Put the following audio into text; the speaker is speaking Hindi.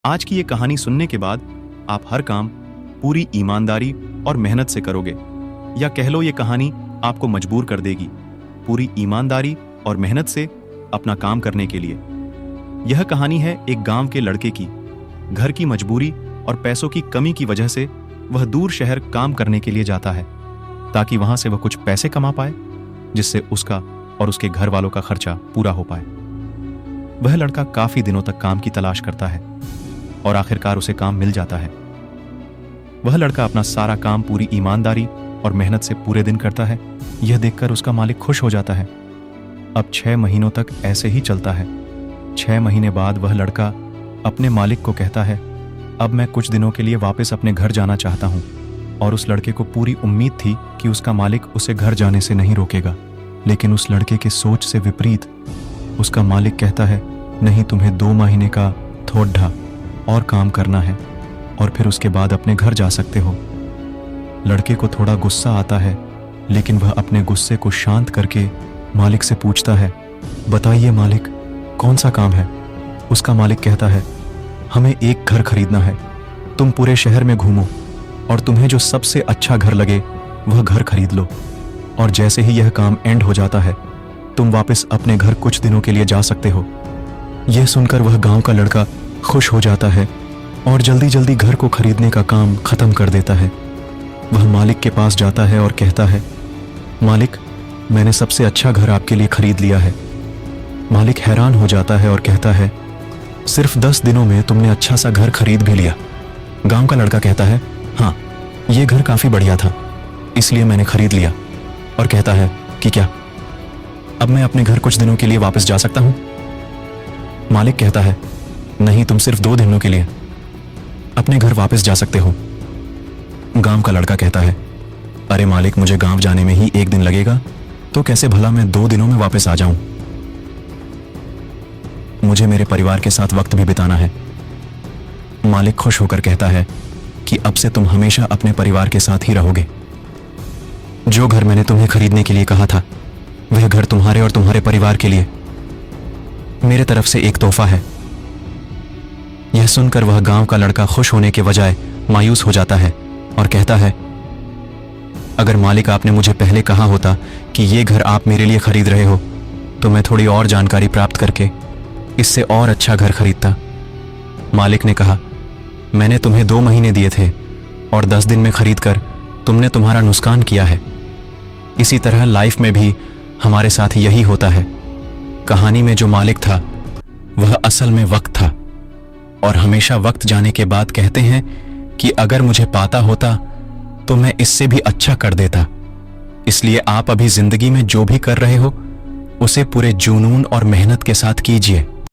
आज की ये कहानी सुनने के बाद आप हर काम पूरी ईमानदारी और मेहनत से करोगे, या कह लो ये कहानी आपको मजबूर कर देगी पूरी ईमानदारी और मेहनत से अपना काम करने के लिए। यह कहानी है एक गांव के लड़के की। घर की मजबूरी और पैसों की कमी की वजह से वह दूर शहर काम करने के लिए जाता है ताकि वहां से वह कुछ पैसे कमा पाए, जिससे उसका और उसके घर वालों का खर्चा पूरा हो पाए। वह लड़का काफी दिनों तक काम की तलाश करता है और आखिरकार उसे काम मिल जाता है। वह लड़का अपना सारा काम पूरी ईमानदारी और मेहनत से पूरे दिन करता है। यह देखकर उसका मालिक खुश हो जाता है। अब 6 महीनों तक ऐसे ही चलता है। 6 महीने बाद वह लड़का अपने मालिक को कहता है, अब मैं कुछ दिनों के लिए वापस अपने घर जाना चाहता हूँ। और उस लड़के को पूरी उम्मीद थी कि उसका मालिक उसे घर जाने से नहीं रोकेगा, लेकिन उस लड़के के सोच से विपरीत उसका मालिक कहता है, नहीं, तुम्हें 2 महीने का थोड़ा और काम करना है और फिर उसके बाद अपने घर जा सकते हो। लड़के को थोड़ा गुस्सा आता है, लेकिन वह अपने गुस्से को शांत करके मालिक से पूछता है, बताइए मालिक, कौन सा काम है? उसका मालिक कहता है, हमें एक घर खरीदना है। तुम पूरे शहर में घूमो और तुम्हें जो सबसे अच्छा घर लगे वह घर खरीद लो, और जैसे ही यह काम एंड हो जाता है तुम वापस अपने घर कुछ दिनों के लिए जा सकते हो। यह सुनकर वह गांव का लड़का खुश हो जाता है और जल्दी जल्दी घर को खरीदने का काम खत्म कर देता है। वह मालिक के पास जाता है और कहता है, मालिक, मैंने सबसे अच्छा घर आपके लिए खरीद लिया है। मालिक हैरान हो जाता है और कहता है, सिर्फ 10 दिनों में तुमने अच्छा सा घर खरीद भी लिया। गांव का लड़का कहता है, हाँ, यह घर काफी बढ़िया था, इसलिए मैंने खरीद लिया। और कहता है कि क्या अब मैं अपने घर कुछ दिनों के लिए वापस जा सकता हूं? मालिक कहता है, नहीं, तुम सिर्फ 2 दिनों के लिए अपने घर वापस जा सकते हो। गांव का लड़का कहता है, अरे मालिक, मुझे गांव जाने में ही 1 दिन लगेगा, तो कैसे भला मैं 2 दिनों में वापस आ जाऊं? मुझे मेरे परिवार के साथ वक्त भी बिताना है। मालिक खुश होकर कहता है कि अब से तुम हमेशा अपने परिवार के साथ ही रहोगे। जो घर मैंने तुम्हें खरीदने के लिए कहा था वह घर तुम्हारे और तुम्हारे परिवार के लिए मेरे तरफ से एक तोहफा है। यह सुनकर वह गांव का लड़का खुश होने के बजाय मायूस हो जाता है और कहता है, अगर मालिक आपने मुझे पहले कहा होता कि यह घर आप मेरे लिए खरीद रहे हो तो मैं थोड़ी और जानकारी प्राप्त करके इससे और अच्छा घर खरीदता। मालिक ने कहा, मैंने तुम्हें 2 महीने दिए थे और 10 दिन में खरीदकर तुमने तुम्हारा नुकसान किया है। इसी तरह लाइफ में भी हमारे साथ यही होता है। कहानी में जो मालिक था वह असल में वक्त था, और हमेशा वक्त जाने के बाद कहते हैं कि अगर मुझे पाता होता तो मैं इससे भी अच्छा कर देता। इसलिए आप अभी जिंदगी में जो भी कर रहे हो उसे पूरे जुनून और मेहनत के साथ कीजिए।